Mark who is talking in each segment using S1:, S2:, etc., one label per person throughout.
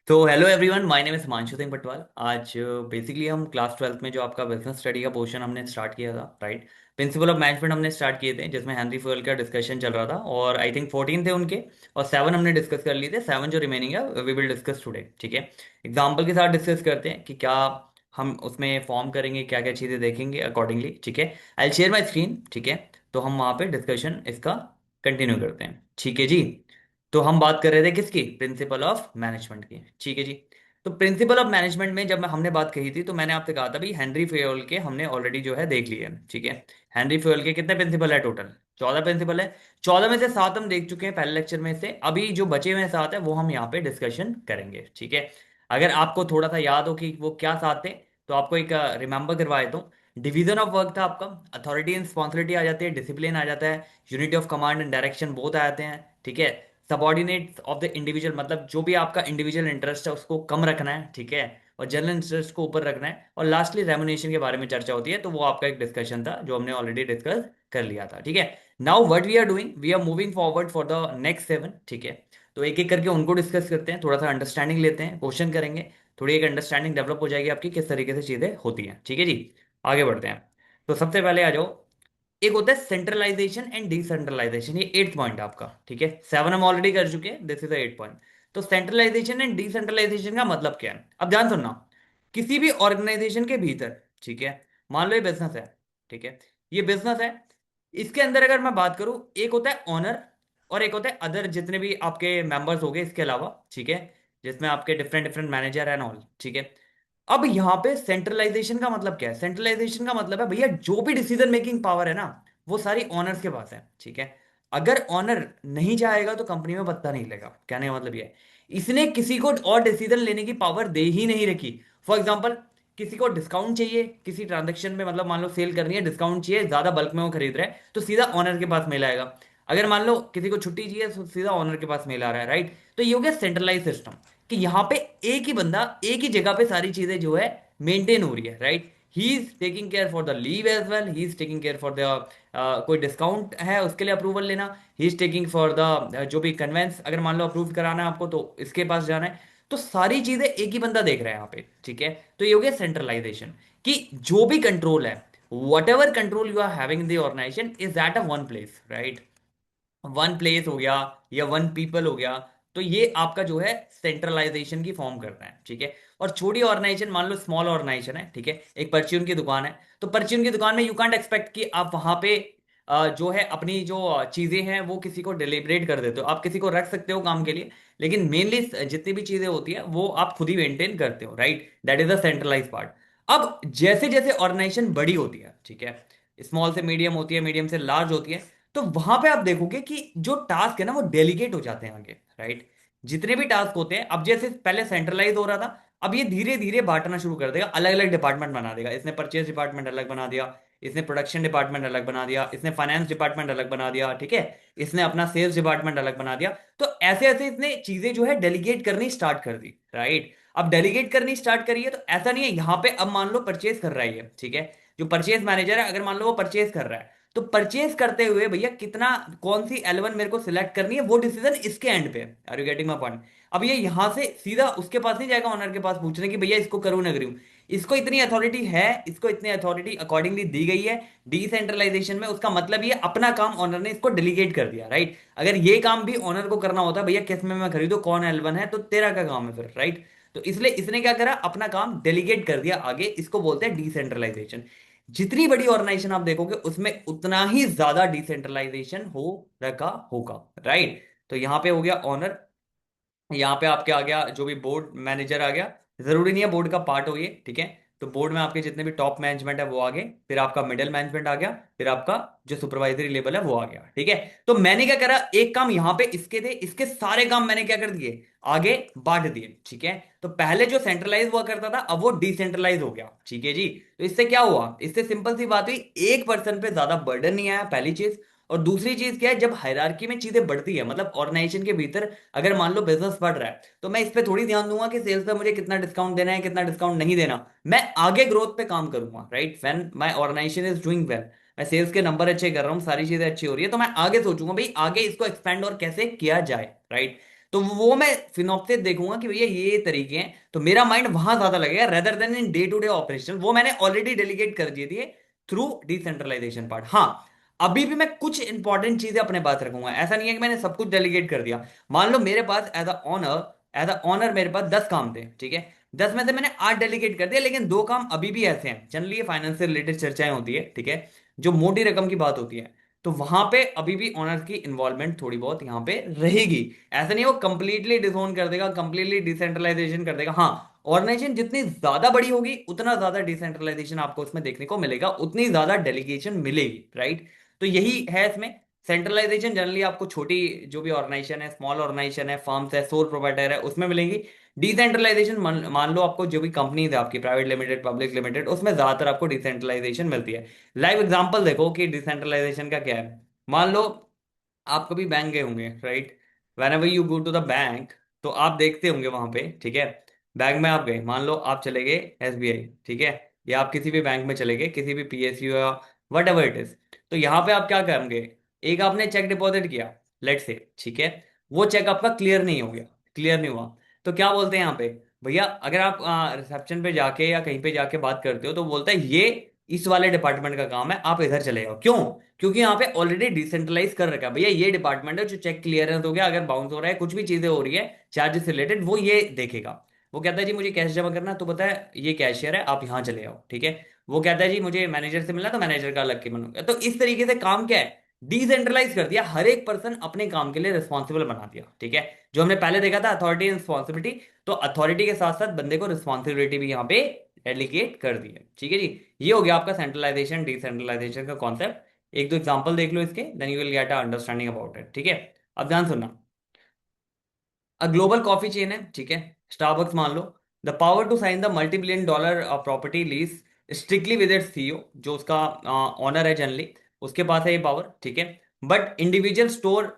S1: तो hello everyone, my name is Himanshu Singh Patwal. आज basically हम क्लास 12th में जो आपका बिजनेस स्टडी का पोर्शन हमने स्टार्ट किया था, राइट। प्रिंसिपल ऑफ मैनेजमेंट हमने स्टार्ट किए थे, जिसमें हेनरी फुएल का डिस्कशन चल रहा था और आई थिंक 14 थे उनके। और 7 हमने डिस्कस कर लिए थे। 7 जो रिमेनिंग है वी विल डिस्कस टुडे, ठीक है। एग्जाम्पल के साथ डिस्कस करते हैं कि क्या हम उसमें फॉर्म करेंगे, क्या क्या चीज़ें देखेंगे अकॉर्डिंगली, ठीक है। आई शेयर माई स्क्रीन, ठीक है। तो हम वहाँ पे डिस्कशन इसका कंटिन्यू करते हैं, ठीक है जी। तो हम बात कर रहे थे किसकी, प्रिंसिपल ऑफ मैनेजमेंट की, ठीक है जी। तो प्रिंसिपल ऑफ मैनेजमेंट में जब हमने बात कही थी तो मैंने आपसे कहा था भाई हेनरी फेयोल के हमने ऑलरेडी जो है देख लिए हैं, ठीक है। हेनरी फेयोल के कितने प्रिंसिपल है टोटल? 14 प्रिंसिपल है। 14 में से 7 हम देख चुके हैं पहले लेक्चर में से। अभी जो बचे हुए 7 है वो हम यहाँ पे डिस्कशन करेंगे, ठीक है। अगर आपको थोड़ा सा याद हो कि वो क्या 7 थे, तो आपको एक रिमेंबर करवा देता हूँ। डिवीजन ऑफ वर्क था आपका, अथॉरिटी एंड रिस्पॉन्सिबिलिटी आ जाती है, डिसिप्लिन आ जाता है, unity of command and direction बहुत आ जाते हैं, ठीक है। सबॉर्डिनेट ऑफ द इंडिविजुअल, मतलब जो भी आपका इंडिविजुअल इंटरेस्ट है उसको कम रखना है, ठीक है। और जनरल इंटरेस्ट को ऊपर रखना है। और लास्टली रेमुनेशन के बारे में चर्चा होती है, तो वो आपका एक डिस्कशन था जो हमने ऑलरेडी डिस्कस कर लिया था, ठीक है। Now what we are doing, we are moving forward for the next 7, ठीक है। तो एक एक करके उनको डिस्कस करते हैं, थोड़ा सा अंडरस्टैंडिंग लेते हैं, क्वेश्चन करेंगे। थोड़ी एक अंडरस्टैंडिंग डेवलप हो जाएगी आपकी किस तरीके से चीजें होती हैं, ठीक है जी। आगे बढ़ते हैं। तो सबसे पहले आ जाओ। एक होता है सेंट्रलाइजेशन एंड डिसेंट्रलाइजेशन, ये 8th पॉइंट आपका, ठीक है। 7 हम ऑलरेडी कर चुके हैं, this is the 8th point. तो सेंट्रलाइजेशन एंड डिसेंट्रलाइजेशन का मतलब क्या है, अब ध्यान सुनना। किसी भी ऑर्गेनाइजेशन के भीतर, ठीक है, मान लो ये बिजनेस है, ठीक है। ये बिजनेस है, इसके अंदर अगर मैं बात करूं, एक होता है ऑनर और एक होता है अदर, जितने भी आपके मेंबर्स हो गए इसके अलावा, ठीक है। जिसमें आपके different different manager and all, ठीक है। अब यहां पे सेंट्रलाइजेशन का मतलब क्या है? सेंट्रलाइजेशन का मतलब है भैया जो भी डिसीजन मेकिंग पावर है ना, वो सारी ऑनर्स के पास है, ठीक है। अगर ऑनर नहीं चाहेगा तो कंपनी में पत्ता नहीं लेगा, कहने का मतलब ये है। इसने किसी को और डिसीजन लेने की पावर दे ही नहीं रखी। फॉर एग्जाम्पल, किसी को डिस्काउंट चाहिए किसी ट्रांजेक्शन में, मतलब मान लो सेल करनी है, डिस्काउंट चाहिए, ज्यादा बल्क में वो खरीद रहा है, तो सीधा ऑनर के पास मेल आएगा। अगर मान लो किसी को छुट्टी चाहिए तो सीधा ऑनर के पास मेल आ रहा है, राइट। तो ये हो गया सेंट्रलाइज सिस्टम, कि यहाँ पे एक ही बंदा एक ही जगह पे सारी चीजें जो है मेंटेन हो रही है, right. He is taking care for the leave as well, he is taking care for the कोई डिस्काउंट है उसके लिए अप्रूवल लेना, he is taking for the जो भी कन्वेंस, अगर मान लो अप्रूव कराना है आपको तो इसके पास जाना है। तो सारी चीजें एक ही बंदा देख रहा है यहाँ पे, ठीक है। तो ये हो गया सेंट्रलाइजेशन, कि जो भी कंट्रोल है, whatever control you are having in the organization is at a one place, right. One place हो गया या वन पीपल हो गया। तो ये आपका जो है सेंट्रलाइजेशन की फॉर्म करता है, ठीक है। और छोटी ऑर्गेनाइजेशन, मान लो स्मॉल ऑर्गेनाइजेशन है, ठीक है, एक परचून की दुकान है, तो परचून की दुकान में यू कांट एक्सपेक्ट कि आप वहां पे जो है अपनी जो चीजें हैं वो किसी को डिलीवरेट कर देते हो। आप किसी को रख सकते हो काम के लिए, लेकिन मेनली जितनी भी चीजें होती है वो आप खुद ही मेंटेन करते हो, right. That is the centralize part. अब जैसे जैसे ऑर्गेनाइजेशन बड़ी होती है, ठीक है, स्मॉल से मीडियम होती है, मीडियम से लार्ज होती है, तो वहां पे आप देखोगे कि जो टास्क है ना वो डेलीगेट हो जाते हैं आगे, राइट। जितने भी टास्क होते हैं, अब जैसे पहले सेंट्रलाइज हो रहा था, अब ये धीरे धीरे बांटना शुरू कर देगा, अलग अलग डिपार्टमेंट बना देगा। इसने परचेज डिपार्टमेंट अलग बना दिया, इसने प्रोडक्शन डिपार्टमेंट अलग बना दिया, इसने फाइनेंस डिपार्टमेंट अलग बना दिया, ठीक है। इसने अपना सेल्स डिपार्टमेंट अलग बना दिया। तो ऐसे ऐसे इसने चीजें जो है डेलीगेट करनी स्टार्ट कर दी, राइट। अब डेलीगेट करनी स्टार्ट करी है तो ऐसा नहीं है यहाँ पे, अब मान लो परचेज कर रहा है ये, ठीक है। जो परचेज मैनेजर है, अगर मान लो वो परचेज कर रहा है, तो परचेज करते हुए भैया कितना, कौन सी L1 मेरे को सिलेक्ट करनी है, वो डिसीजन इसके एंड पे। Are you getting my point? अब ये यहां से सीधा उसके पास नहीं जाएगा, ऑनर के पास पूछने कि भैया इसको करूं ना करूं। इसको इतनी अथॉरिटी है, इसको इतनी अथॉरिटी अकॉर्डिंगली दी गई है। डिसेंट्रलाइजेशन में उसका मतलब ये अपना काम ऑनर ने इसको डेलीगेट कर दिया, राइट। अगर ये काम भी ऑनर को करना होता भैया किस में मैं खरीदू, कौन L1 है, तो तेरा क्या काम है फिर, राइट। तो इसलिए इसने क्या करा, अपना काम डेलीगेट कर दिया आगे, इसको बोलते हैं डिसेंट्रलाइजेशन। जितनी बड़ी ऑर्गेनाइजेशन आप देखोगे उसमें उतना ही ज्यादा डिसेंट्रलाइजेशन हो रखा होगा, राइट। तो यहां पे हो गया ऑनर, यहाँ पे आपके आ गया जो भी बोर्ड मैनेजर आ गया। जरूरी नहीं है बोर्ड का पार्ट हो ये, ठीक है। तो बोर्ड में आपके जितने भी टॉप मैनेजमेंट है वो आ गए, फिर आपका मिडिल मैनेजमेंट आ गया, फिर आपका जो सुपरवाइजरी लेवल है वो आ गया, ठीक है। तो मैंने क्या करा, एक काम यहाँ पे इसके थे, इसके सारे काम मैंने क्या कर दिए, आगे बांट दिए, ठीक है। तो पहले जो सेंट्रलाइज हुआ करता था अब वो डिसेंट्रलाइज हो गया, ठीक है जी। तो इससे क्या हुआ, इससे सिंपल सी बात हुई, एक पर्सन पे ज्यादा बर्डन नहीं आया, पहली चीज। और दूसरी चीज क्या है, जब हायरार्की में चीजें बढ़ती है, मतलब ऑर्गेनाइजेशन के भीतर अगर मान लो बिजनेस बढ़ रहा है, तो मैं इस पे थोड़ी ध्यान दूंगा कि सेल्स पे मुझे कितना डिस्काउंट देना है, कितना डिस्काउंट नहीं देना। मैं आगे ग्रोथ पे काम करूंगा, right. When my organization is doing well, मैं सेल्स के नंबर अच्छे कर रहा हूँ, सारी चीजें अच्छी हो रही है, तो मैं आगे सोचूंगा भाई आगे इसको एक्सपेंड और कैसे किया जाए, राइट। तो वो मैं फिनोप्सिस देखूंगा कि भैया ये तरीके हैं, तो मेरा माइंड वहां ज्यादा लगेगा rather than in day to day operation. वो मैंने ऑलरेडी डेलीगेट कर दिए थे थ्रू डिसेंट्रलाइजेशन पार्ट। हाँ, अभी भी मैं कुछ इंपॉर्टेंट चीजें अपने पास रखूंगा, ऐसा नहीं है कि मैंने सब कुछ डेलीगेट कर दिया। मान लो मेरे पास एज अ ऑनर मेरे पास 10 काम थे, ठीक है। 10 में से मैंने 8 डेलीगेट कर दिया, लेकिन 2 काम अभी भी ऐसे हैं। जनरली ये फाइनेंस से रिलेटेड चर्चाएं होती है, ठीक है, जो मोटी रकम की बात होती है, तो वहां पे अभी भी ऑनर की इन्वॉल्वमेंट थोड़ी बहुत यहां पे रहेगी। ऐसा नहीं वो कंप्लीटली डिसोन कर देगा, कंप्लीटली डिसेंट्रलाइजेशन कर देगा। हाँ, ऑर्गेनाइजेशन जितनी ज्यादा बड़ी होगी उतना ज्यादा डिसेंट्रलाइजेशन आपको उसमें देखने को मिलेगा, उतनी ज्यादा डेलीगेशन मिलेगी, राइट। तो यही है इसमें। सेंट्रलाइजेशन जनरली आपको छोटी जो भी ऑर्गेनाइजेशन है, स्मॉल ऑर्गेनाइजेशन है, फर्म्स है, सोल प्रोवाइडर है, उसमें मिलेंगी। डिसेंट्रलाइजेशन मान लो आपको जो भी कंपनीज है आपकी, प्राइवेट लिमिटेड, पब्लिक लिमिटेड, उसमें ज्यादातर आपको डिसेंट्रलाइजेशन मिलती है। लाइव एग्जांपल देखो कि डिसेंट्रलाइजेशन का क्या है। मान लो आप कभी बैंक गए होंगे, right. Whenever you go to the bank, तो आप देखते होंगे वहां पे, ठीक है। बैंक में आप गए, मान लो आप चले गए एसबीआई, ठीक है, या आप किसी भी बैंक में चले गए, किसी भी पीएसयू या वट एवर इट इज। तो यहाँ पे आप क्या करेंगे, एक आपने चेक डिपॉजिट किया, लेट से, ठीक है। वो चेक आपका क्लियर नहीं हो गया, क्लियर नहीं हुआ। तो क्या बोलते हैं यहाँ पे, भैया अगर आप रिसेप्शन पे जाके या कहीं पे जाके बात करते हो, तो बोलता है ये इस वाले डिपार्टमेंट का काम है, आप इधर चले जाओ। क्यों? क्योंकि यहाँ पे ऑलरेडी डिसेंट्रलाइज कर रखा है, भैया ये डिपार्टमेंट है जो चेक क्लियरेंस हो गया, अगर बाउंस हो रहा है, कुछ भी चीजें हो रही है चार्जेस रिलेटेड, वो ये देखेगा। वो कहता है जी मुझे कैश जमा करना है, तो पता है ये कैशियर है, आप यहाँ चले जाओ, ठीक है। वो कहता है जी मुझे मैनेजर से मिलना, तो मैनेजर का अलग के बनूंगा। तो इस तरीके से काम क्या है, डिसेंट्रलाइज कर दिया, हर एक पर्सन अपने काम के लिए रिस्पॉन्सिबल बना दिया, ठीक है। जो हमने पहले देखा था अथॉरिटी एंड रिस्पॉन्सिबिलिटी, तो अथॉरिटी के साथ साथ बंदे को रिस्पॉन्सिबिलिटी भी यहाँ पे डेलीगेट कर दी है, ठीक है जी। ये हो गया आपका सेंट्रलाइजेशन डिसेंट्रलाइजेशन का कॉन्सेप्ट। एक दो एग्जांपल देख लो इसके, then you will get a understanding about it, ठीक है। अब ध्यान सुनना। अ ग्लोबल कॉफी चेन है, ठीक है, स्टारबक्स मान लो। The power to sign the $multi-billion property lease strictly with its CEO, जो उसका ऑनर है जनरली, उसके पास है ये पावर, ठीक है। बट इंडिविजुअल स्टोर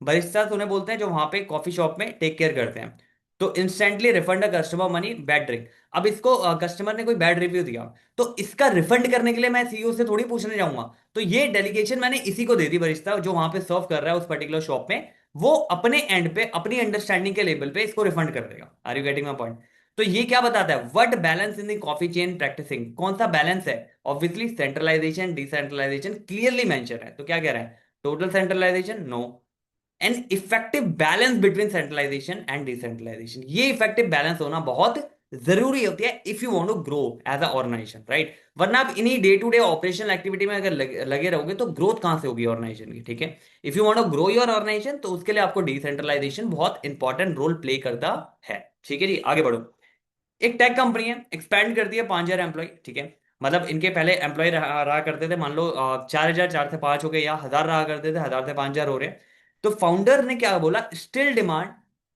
S1: बरिस्तास उन्हें बोलते हैं जो वहां पे कॉफी शॉप में टेक केयर करते हैं, तो instantly refund a customer money bad drink. अब इसको कस्टमर ने कोई बैड रिव्यू दिया, तो इसका रिफंड करने के लिए मैं सीईओ से थोड़ी पूछने जाऊंगा। तो ये डेलीगेशन मैंने इसी को दे दी, बरिस्ता जो वहां पे सर्व कर रहा है उस पर्टिकुलर शॉप में, वो अपने एंड पे अपनी अंडरस्टैंडिंग के लेवल पे इसको रिफंड कर देगा। Are you getting my point? तो ये क्या बताता है, what balance in the coffee chain practicing, कौन सा बैलेंस है। Obviously centralization decentralization clearly mention है, तो क्या कह रहा है, total centralization no, an effective balance between centralization and decentralization. ये इफेक्टिव बैलेंस होना बहुत जरूरी होती है if you want to grow as a organization, right. वरना आप इन्हीं day to day operational activity में अगर लगे रहोगे तो ग्रोथ कहां से होगी ऑर्गेनाइजेशन की, ठीक है। If you want to grow your organization, तो उसके लिए आपको डिसेंट्रलाइजेशन बहुत इंपॉर्टेंट रोल प्ले करता है, ठीक है जी। आगे बढ़ो। एक टेक कंपनी है, एक्सपैंड कर दिया 5,000 एम्प्लॉय, ठीक है। मतलब इनके पहले एम्प्लॉय रहा करते थे, मान लो 4,000, 4 से 5 हो गए, या 1,000 रहा करते थे, 1,000 से 5,000 हो रहे हैं। तो फाउंडर ने क्या बोला, स्टिल डिमांड,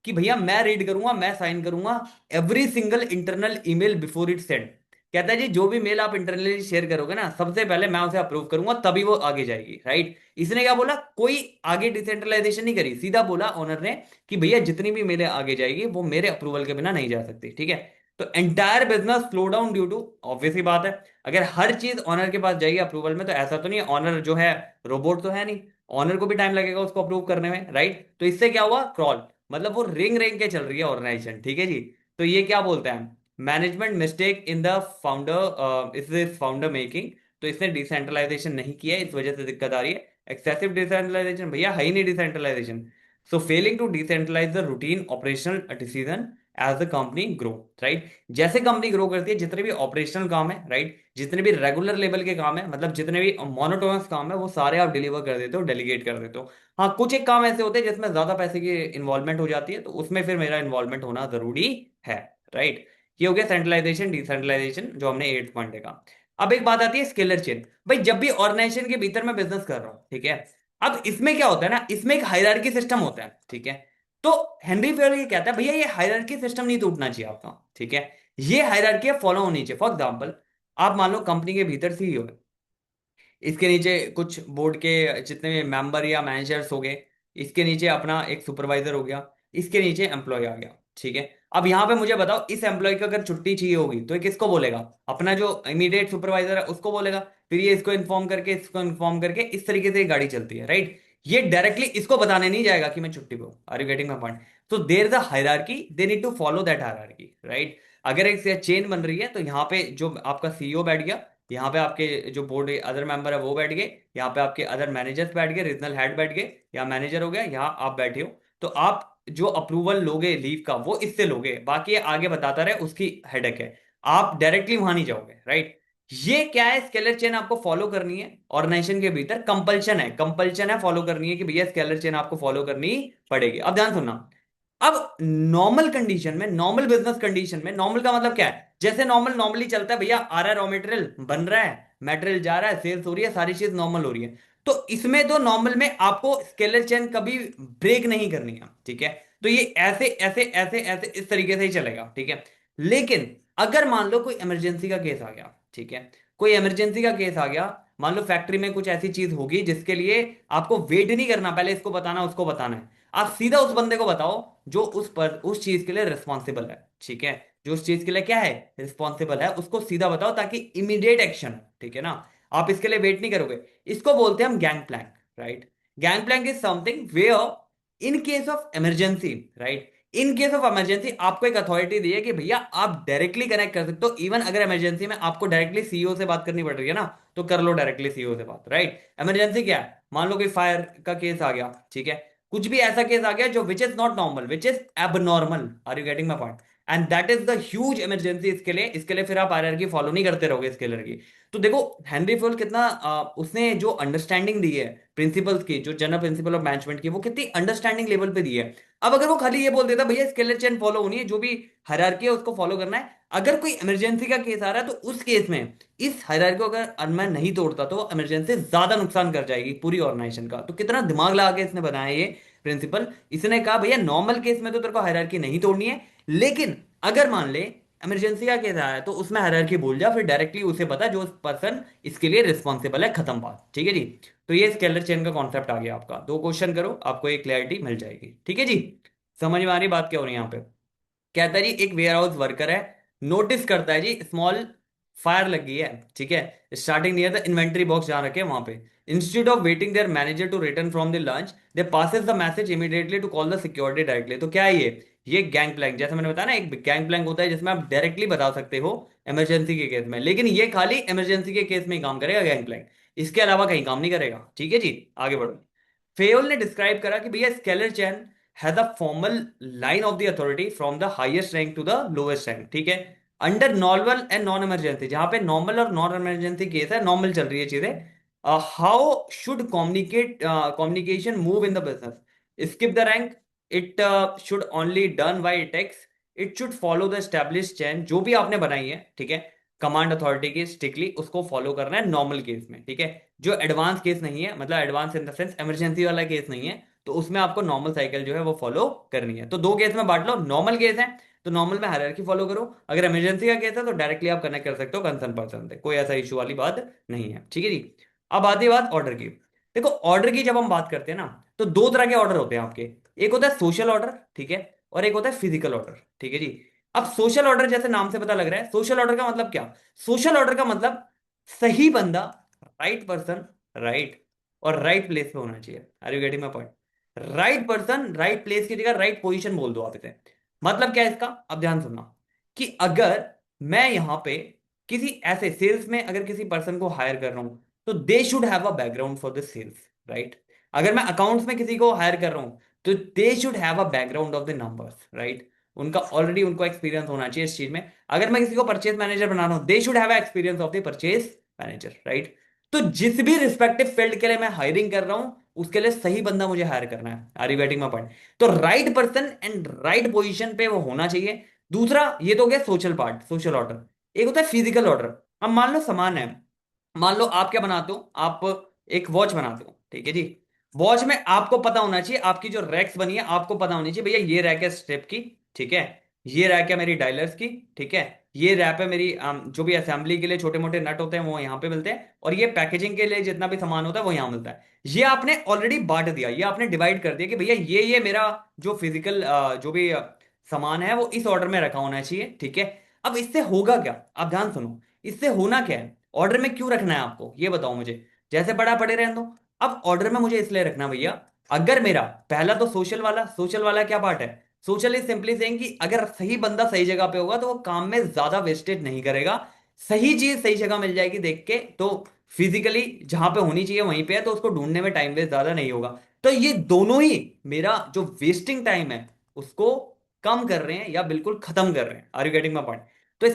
S1: कि भैया मैं रीड करूंगा, मैं साइन करूंगा every single internal email before it send. कहता है जी जो भी मेल आप इंटरनली शेयर करोगे ना, सबसे पहले मैं उसे अप्रूव करूंगा, तभी वो आगे जाएगी, राइट। इसने क्या बोला, कोई आगे डिसेंट्रलाइजेशन नहीं करी, सीधा बोला ओनर ने कि भैया जितनी भी मेले आगे जाएगी वो मेरे अप्रूवल के बिना नहीं जा सकती, ठीक है। तो entire business slow down due to, obvious ही बात है, अगर हर चीज ऑनर के पास जाएगी अप्रूवल में, तो ऐसा तो नहीं ऑनर जो है रोबोट तो है नहीं, ऑनर को भी टाइम लगेगा उसको अप्रूव करने में, राइट। तो इससे क्या हुआ, क्रॉल, मतलब वो रिंग रिंग के चल रही है ऑर्गेनाइजेशन, ठीक है जी। तो ये क्या बोलते हैं, management mistake in the founder, इस फाउंडर मेकिंग। तो इसने डिसेंट्रलाइजेशन नहीं किया है, इस वजह से दिक्कत आ रही है। एक्सेसिव डिसेंट्रलाइजेशन, भैया है ही नहीं decentralization. So failing to decentralize the routine operational decision as the company grow, right. जैसे कंपनी ग्रो करती है, जितने भी ऑपरेशनल काम है, राइट, जितने भी रेगुलर लेवल के काम है, मतलब जितने भी मोनोटोनस काम है, वो सारे आप डिलीवर कर देते हो, डेलीगेट कर देते हो। हाँ, कुछ एक काम ऐसे होते हैं जिसमें ज्यादा पैसे की इन्वॉल्वमेंट हो जाती है, तो उसमें फिर मेरा इन्वॉल्वमेंट होना जरूरी है, राइट। ये हो गया सेंट्रलाइजेशन डिसेंट्रलाइजेशन, जो हमने 8th पॉइंट देखा। अब एक बात आती है स्केलर चेन। भाई जब भी ऑर्गेनाइजेशन के भीतर मैं बिजनेस कर रहा हूँ, ठीक है, अब इसमें क्या होता है ना, इसमें एक हायरार्की सिस्टम होता है, ठीक है। तो हेनरी फेयर ये कहता है भैया ये हायरार्की सिस्टम नहीं टूटना चाहिए आपका, ठीक है। ये हायरार्की फॉलो होनी चाहिए। फॉर एग्जांपल, आप मान लो कंपनी के भीतर सीईओ है, इसके नीचे कुछ बोर्ड के जितने भी मेंबर या मैनेजर्स हो गए, इसके नीचे अपना एक सुपरवाइजर हो गया, इसके नीचे एम्प्लॉय आ गया, ठीक है। अब यहां पे मुझे बताओ, इस एम्प्लॉय को अगर छुट्टी चाहिए होगी तो ये किसको बोलेगा, अपना जो इमीडिएट सुपरवाइजर है उसको बोलेगा, फिर ये इसको इन्फॉर्म करके, इसको इन्फॉर्म करके, इस तरीके से ये गाड़ी चलती है, राइट। ये डायरेक्टली इसको बताने नहीं जाएगा कि मैं छुट्टी पे हूं। Are you getting my point? तो there is a hierarchy, they need to follow that hierarchy, right? अगर एक चेन बन रही है तो यहाँ पे जो आपका सीईओ बैठ गया, यहाँ पे आपके जो बोर्ड अदर मेंबर है वो बैठ गए, यहाँ पे आपके अदर मैनेजर्स बैठ गए, रीजनल हेड बैठ गए, यहाँ मैनेजर हो गया, यहाँ आप बैठे हो। तो आप जो अप्रूवल लोगे लीव का वो इससे लोगे, बाकी ये आगे बताता रहे उसकी हेडेक है। आप डायरेक्टली वहां नहीं जाओगे, राइट? ये क्या है, स्केलर चेन आपको फॉलो करनी है ऑर्गेनाइजेशन के भीतर, कंपल्शन है, कंपल्शन है फॉलो करनी है कि भैया स्केलर चेन आपको फॉलो करनी पड़ेगी। अब ध्यान सुनना। अब नॉर्मल कंडीशन में, नॉर्मल बिजनेस कंडीशन में, नॉर्मल का मतलब क्या है? जैसे नॉर्मल नॉर्मली चलता है, भैया आ रहा है रॉ मटेरियल, बन रहा है, मटेरियल जा रहा है, सेल्स हो रही है, सारी चीज नॉर्मल हो रही है। तो इसमें तो नॉर्मल में आपको स्केलर चेन कभी ब्रेक नहीं करनी है, ठीक है? तो ये ऐसे ऐसे ऐसे ऐसे इस तरीके से ही चलेगा, ठीक है? लेकिन अगर मान लो कोई इमरजेंसी का केस आ गया, ठीक है, कोई इमरजेंसी का केस आ गया, मान लो फैक्ट्री में कुछ ऐसी चीज होगी जिसके लिए आपको वेट नहीं करना, पहले इसको बताना उसको बताना है, आप सीधा उस बंदे को बताओ जो उस चीज के लिए रिस्पॉन्सिबल है, ठीक है? जो उस चीज के लिए क्या है, रिस्पॉन्सिबल है, उसको सीधा बताओ ताकि इमीडिएट एक्शन, ठीक है ना? आप इसके लिए वेट नहीं करोगे। इसको बोलते हैं हम gang plank, right? Gang plank is something where in case of emergency, right, in case of emergency आपको एक अथॉरिटी दी है कि भैया आप डायरेक्टली कनेक्ट कर सकते हो। इवन अगर इमरजेंसी में आपको डायरेक्टली सीईओ से बात करनी पड़ रही है ना, तो कर लो डायरेक्टली सीईओ से बात, राइट? इमरजेंसी क्या है, मान लो कोई फायर का केस आ गया, ठीक है, कुछ भी ऐसा केस आ गया जो which is not normal, which is abnormal, are you getting my point? And that is the huge emergency. इसके लिए फिर आप हायरार्की फॉलो नहीं करते रहोगे स्केलर की। तो देखो हेनरी फुल कितना उसने जो अंडरस्टैंडिंग दी है प्रिंसिपल्स की, जो जनरल प्रिंसिपल ऑफ मैनेजमेंट की, वो कितनी अंडरस्टैंडिंग लेवल पे दी है। अब अगर वो खाली ये बोल देता भैया स्केलर चेन फॉलो होनी है, जो भी हायरार्की है उसको फॉलो करना है, अगर कोई इमरजेंसी का केस आ रहा है तो उस केस में इस हायरार्की को अगर मैं नहीं तोड़ता तो इमरजेंसी ज्यादा नुकसान कर जाएगी पूरी ऑर्गेनाइजेशन का। तो कितना दिमाग लगा के इसने बनाया ये प्रिंसिपल। इसने कहा भैया नॉर्मल केस में तो तेरे को हायरार्की नहीं तोड़नी है, लेकिन अगर मान ले इमरजेंसी का केस आया तो उसमें हायरार्की भूल जा, फिर डायरेक्टली उसे बता जो पर्सन इसके लिए रिस्पॉन्सिबल है, खत्म बात, ठीक है जी? तो ये स्केलर चेन का कॉन्सेप्ट आ गया आपका। दो क्वेश्चन करो, आपको एक क्लैरिटी मिल जाएगी, ठीक है जी? समझ में आ रही बात क्या हो रही है यहाँ पे? कहता है जी एक वेयर हाउस वर्कर है, नोटिस करता है जी स्मॉल फायर लगी है, ठीक है, starting near the inventory box जहां रखे वहां पे। Instead of waiting their manager to return from the lunch, they passes the message immediately to call the security directly. तो क्या है ये गैंग प्लैंक, जैसे मैंने बताया ना, एक गैंग प्लैंक होता है जिसमें आप डायरेक्टली बता सकते हो इमरजेंसी के केस में, लेकिन ये खाली इमरजेंसी के केस में ही काम करेगा गैंग प्लैंक, इसके अलावा कहीं काम नहीं करेगा, ठीक है जी? आगे बढ़ो। फेयोल ने डिस्क्राइब करा कि भैया scalar chain has a formal line of the authority from the highest rank to the lowest rank, ठीक है, under normal and non emergency. जहां पे नॉर्मल और नॉन इमरजेंसी केस है, नॉर्मल चल रही है चीजें, how should communication move in the business, skip the rank, it should only done by text, it should follow the establish chain, जो भी आपने बनाई है, ठीक है, कमांड अथॉरिटी की स्ट्रिक्टली उसको फॉलो करना है नॉर्मल केस में, ठीक है? जो एडवांस केस नहीं है, मतलब advance in the sense emergency वाला केस नहीं है, तो उसमें आपको नॉर्मल साइकिल जो है वो फॉलो करनी है। तो दो केस में बांट लो, नॉर्मल केस है तो नॉर्मल में हायरार्की फॉलो करो, अगर इमरजेंसी का केस है तो डायरेक्टली आप कनेक्ट कर सकते हो कंसर्न पर्सन से, कोई ऐसा इशू वाली बात नहीं है, ठीक है जी? अब आती है बात ऑर्डर की। देखो ऑर्डर की जब हम बात करते हैं ना, तो दो तरह के ऑर्डर होते हैं आपके, एक होता है सोशल ऑर्डर, ठीक है, और एक होता है फिजिकल ऑर्डर, ठीक है जी? अब सोशल ऑर्डर जैसे नाम से पता लग रहा है, सोशल ऑर्डर का मतलब क्या? सोशल ऑर्डर का मतलब सही बंदा, राइट पर्सन, राइट और राइट प्लेस पे होना चाहिए। Are you getting my point? Right person right place की जगह राइट पोजीशन बोल दो आप इसे। मतलब क्या है इसका, अब ध्यान सुनना, कि अगर मैं यहां पे किसी ऐसे सेल्स में अगर किसी पर्सन को हायर कर रहा हूं, तो they should have a background for this sales, right? अगर मैं अकाउंट्स में किसी को हायर कर रहा हूं, तो they should have a background of the numbers, right? उनका ऑलरेडी उनको एक्सपीरियंस होना चाहिए इस चीज में। अगर मैं किसी को परचेज मैनेजर बना रहा हूं, दे should have experience of the purchase manager, right? तो जिस भी रिस्पेक्टिव फील्ड के लिए मैं हायरिंग कर रहा हूं, उसके लिए सही बंदा मुझे हायर करना है। Are you getting my point? तो right person and right position पे वो होना चाहिए। दूसरा ये तो हो गया सोशल पार्ट, सोशल ऑर्डर। एक होता है फिजिकल ऑर्डर। अब मान लो सामान है, मान लो आप क्या बनाते हो, आप एक वॉच बनाते हो, ठीक है जी? वॉच में आपको पता होना चाहिए, आपकी जो रैक्स बनी है आपको पता होनी चाहिए, भैया ये रैक है स्टेप की, ठीक है, ये रैक है मेरी डायलर्स की, ठीक है, ये रैप है मेरी जो भी असेंबली के लिए छोटे मोटे नट होते हैं वो यहाँ पे मिलते हैं, और ये पैकेजिंग के लिए जितना भी सामान होता है वो यहाँ मिलता है। ये आपने ऑलरेडी बांट दिया, ये आपने डिवाइड कर दिया कि भैया ये मेरा जो फिजिकल जो भी सामान है वो इस ऑर्डर में रखा होना चाहिए, ठीक है? अब इससे होगा क्या, आप ध्यान सुनो, इससे होना क्या है, ऑर्डर में क्यों रखना है आपको ये बताओ मुझे। जैसे पड़ा पड़े रहने दो, अब ऑर्डर में मुझे इसलिए रखना भैया, अगर मेरा पहला तो सोशल वाला क्या पार्ट है? सोशल इज सिंपली सेइंग कि अगर सही बंदा सही जगह पे होगा तो वो काम में ज्यादा वेस्टेज नहीं करेगा, सही चीज सही जगह मिल जाएगी देख के, तो फिजिकली जहां पे होनी चाहिए वहीं पे है, तो उसको ढूंढने में टाइम वेस्ट ज्यादा नहीं होगा। तो ये दोनों ही मेरा जो वेस्टिंग टाइम है उसको कम कर रहे हैं या बिल्कुल खत्म कर रहे हैं। Are you getting my point? तो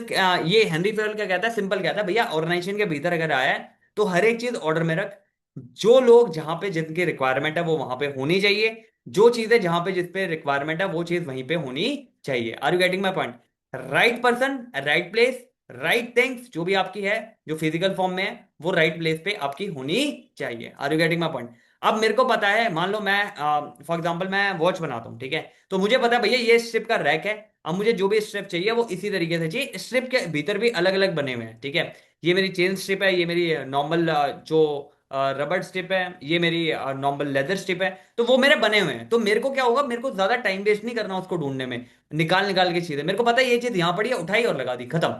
S1: ये हेनरी फेरल क्या कहता है, सिंपल कहता है भैया ऑर्गेनाइजेशन के भीतर अगर आया है तो हर एक चीज ऑर्डर में रख, जो लोग जहां पे जिनकी रिक्वायरमेंट है वो वहां पे होनी चाहिए, जो चीजें जहां पे जिस पे रिक्वायरमेंट है वो चीज वहीं पे होनी चाहिए। Are you getting my point? Right person, right place, right things, जो भी आपकी है जो फिजिकल फॉर्म में है वो राइट प्लेस पे आपकी होनी चाहिए। Are you getting my point? अब मेरे को पता है, मान लो मैं फॉर एग्जांपल मैं वॉच बनाता हूँ, ठीक है, तो मुझे पता है भैया ये स्ट्रिप का रैक है, अब मुझे जो भी स्ट्रिप चाहिए वो इसी तरीके से चाहिए। स्ट्रिप के भीतर भी अलग अलग बने हुए हैं, ठीक है, ये मेरी चेन स्ट्रिप है, ये मेरी नॉर्मल जो रबड़ स्ट्रिप है, ये मेरी नॉर्मल लेदर स्ट्रिप है, तो वो मेरे बने हुए हैं। तो मेरे को क्या होगा, मेरे को ज्यादा टाइम वेस्ट नहीं करना उसको ढूंढने में, निकाल निकाल के चीजें, मेरे को पता है ये चीज यहां पड़ी है, उठाई और लगा दी, खत्म।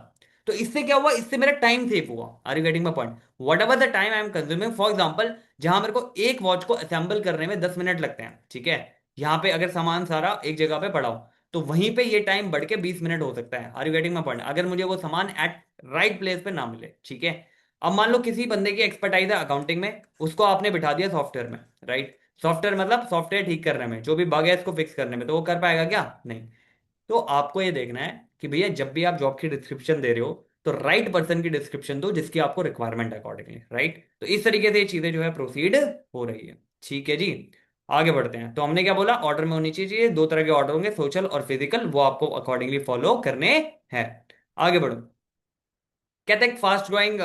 S1: तो इससे क्या हुआ, इससे मेरा टाइम सेव हुआ। Are you getting my point? Whatever the time I am consuming, for example जहां मेरे को एक वॉच को असेंबल करने में 10 मिनट लगते हैं, ठीक है, यहाँ पे अगर सामान सारा एक जगह पे पड़ा हो तो वहीं पे ये टाइम बढ़ के 20 मिनट हो सकता है। Are you getting my point? अगर मुझे वो सामान एट राइट प्लेस पे ना मिले, ठीक है। अब मान लो किसी बंदे की एक्सपर्टाइज है अकाउंटिंग में, उसको आपने बिठा दिया सॉफ्टवेयर में, राइट, सॉफ्टवेयर मतलब सॉफ्टवेयर ठीक करने में, जो भी बग है इसको फिक्स करने में, तो वो कर पाएगा क्या? नहीं। तो आपको ये देखना है कि भैया जब भी आप जॉब की डिस्क्रिप्शन दे रहे हो तो राइट पर्सन की डिस्क्रिप्शन दो जिसकी आपको रिक्वायरमेंट है अकॉर्डिंगली, राइट। तो इस तरीके से ये चीजें जो है प्रोसीड हो रही है, ठीक है जी। आगे बढ़ते हैं। तो हमने क्या बोला, ऑर्डर में होनी चाहिए, दो तरह के ऑर्डर होंगे, सोशल और फिजिकल, वो आपको अकॉर्डिंगली फॉलो करने हैं। आगे बढ़ो। कहते हैं फास्ट ग्रोइंग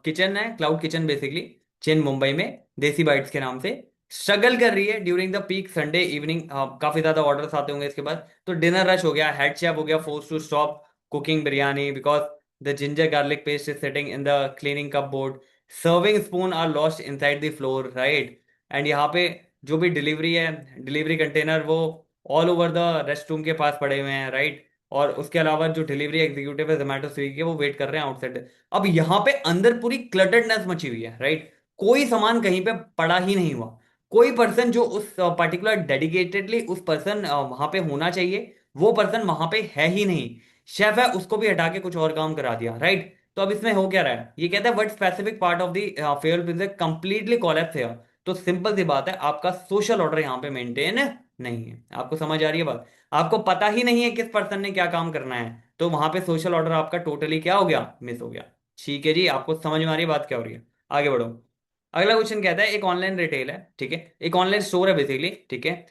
S1: किचन है, cloud kitchen basically, chain Mumbai में, देसी बाइट्स के नाम से, स्ट्रगल कर रही है during the peak Sunday evening. काफी ज्यादा ऑर्डर्स आते होंगे इसके बाद, तो डिनर रश हो गया, हेड शेफ हो गया force to stop cooking biryani because the ginger garlic paste is sitting in the cleaning cupboard, serving spoon are lost inside the floor, right. And यहाँ पे जो भी डिलीवरी है, डिलीवरी कंटेनर वो all over the restroom के पास पड़े हुए हैं, राइट। और उसके अलावा जो डिलीवरी एग्जीक्यूटिव है जोमेटो स्विगी के, वो वेट कर रहे हैं आउटसाइड। अब यहाँ पे अंदर पूरी क्लटर्डनेस मची हुई है, राइट, कोई सामान कहीं पे पड़ा ही नहीं हुआ, कोई पर्सन जो उस पर्टिकुलर डेडिकेटेडली उस पर्सन वहां पे होना चाहिए वो पर्सन वहां पे है ही नहीं। शेफ है उसको भी हटा के कुछ और काम करा दिया, राइट। तो अब इसमें हो क्या रहा है, ये कहता है what specific part of the fair principle completely collapse है। तो सिंपल सी बात है, आपका सोशल ऑर्डर यहाँ पे मेंटेन नहीं है। आपको समझ आ रही है बात? आपको पता ही नहीं है किस पर्सन ने क्या काम करना है, तो वहां पे सोशल ऑर्डर आपका टोटली क्या हो गया, मिस हो गया। ठीक है जी, आपको समझ में आ रही है बात क्या हो रही है? आगे बढ़ो। अगला क्वेश्चन कहता है, एक ऑनलाइन रिटेल है, ठीक है, एक ऑनलाइन स्टोर है बेसिकली, ठीक है,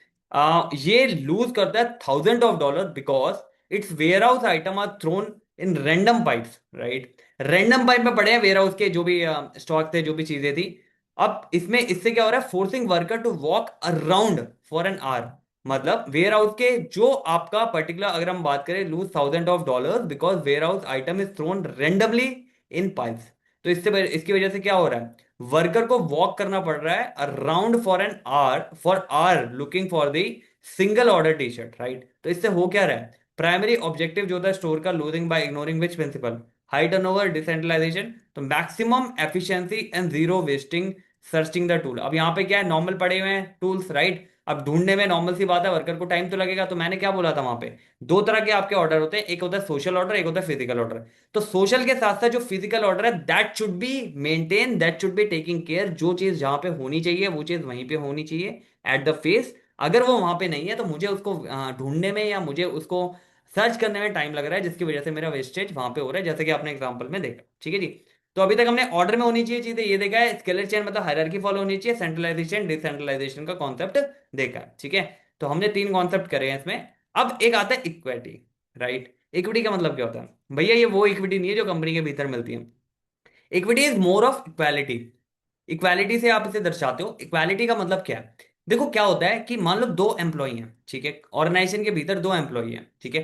S1: ये लूज करता है $1000 because it's warehouse item are thrown in random pipes, right. Random pipe में पड़े हैं वेयर हाउस के जो भी स्टॉक थे, जो भी चीजें थी। अब इसमें इससे क्या हो रहा है, forcing worker to walk around for an hour, मतलब वेयर हाउस के जो आपका पर्टिकुलर, अगर हम बात करें, lose $1000 because warehouse item is thrown randomly in pipes. तो इसकी वजह से क्या हो रहा है, वर्कर को वॉक करना पड़ रहा है around for hour looking for the single order T shirt, right. तो इससे हो क्या रहा है, प्राइमरी ऑब्जेक्टिव जो था स्टोर का, losing by ignoring which principle, high turnover, decentralisation, तो maximum efficiency and zero wasting, searching the tool. अब यहाँ पे क्या है, नॉर्मल पड़े हुए हैं टूल्स, राइट। अब ढूंढने में नॉर्मल सी बात है, वर्कर को टाइम तो लगेगा। तो मैंने क्या बोला था वहां पे, दो तरह के आपके ऑर्डर होते हैं, एक होता है सोशल ऑर्डर, एक होता है फिजिकल ऑर्डर। तो सोशल के साथ साथ जो फिजिकल ऑर्डर है that should be maintain, that should be taking care, जो चीज जहां पे होनी चाहिए वो चीज वहीं पे होनी चाहिए एट द फेस। अगर वो वहां पे नहीं है तो मुझे उसको ढूंढने में या मुझे उसको सर्च करने में टाइम लग रहा है, जिसकी वजह से मेरा वेस्टेज वहां पे हो रहा है, जैसे कि आपने एग्जांपल में देखा, ठीक है जी। तो अभी तक हमने ऑर्डर में होनी चाहिए चीजें ये देखा है, स्केलर चेन मतलब हायरार्की फॉलो होनी चाहिए, सेंट्रलाइजेशन डिसेंट्रलाइजेशन का कॉन्सेप्ट देखा है, ठीक है। तो हमने तीन कॉन्सेप्ट करे हैं इसमें। अब एक आता है इक्विटी, राइट। इक्विटी का मतलब क्या होता है भैया, ये वो इक्विटी नहीं है जो कंपनी के भीतर मिलती है। Equity is more of equality. Equality से आप इसे दर्शाते हो, इक्वालिटी का मतलब क्या है, देखो क्या होता है कि मान लो दो एम्प्लॉय हैं, ठीक है, ऑर्गेनाइजेशन के भीतर दो एम्प्लॉय हैं, ठीक है।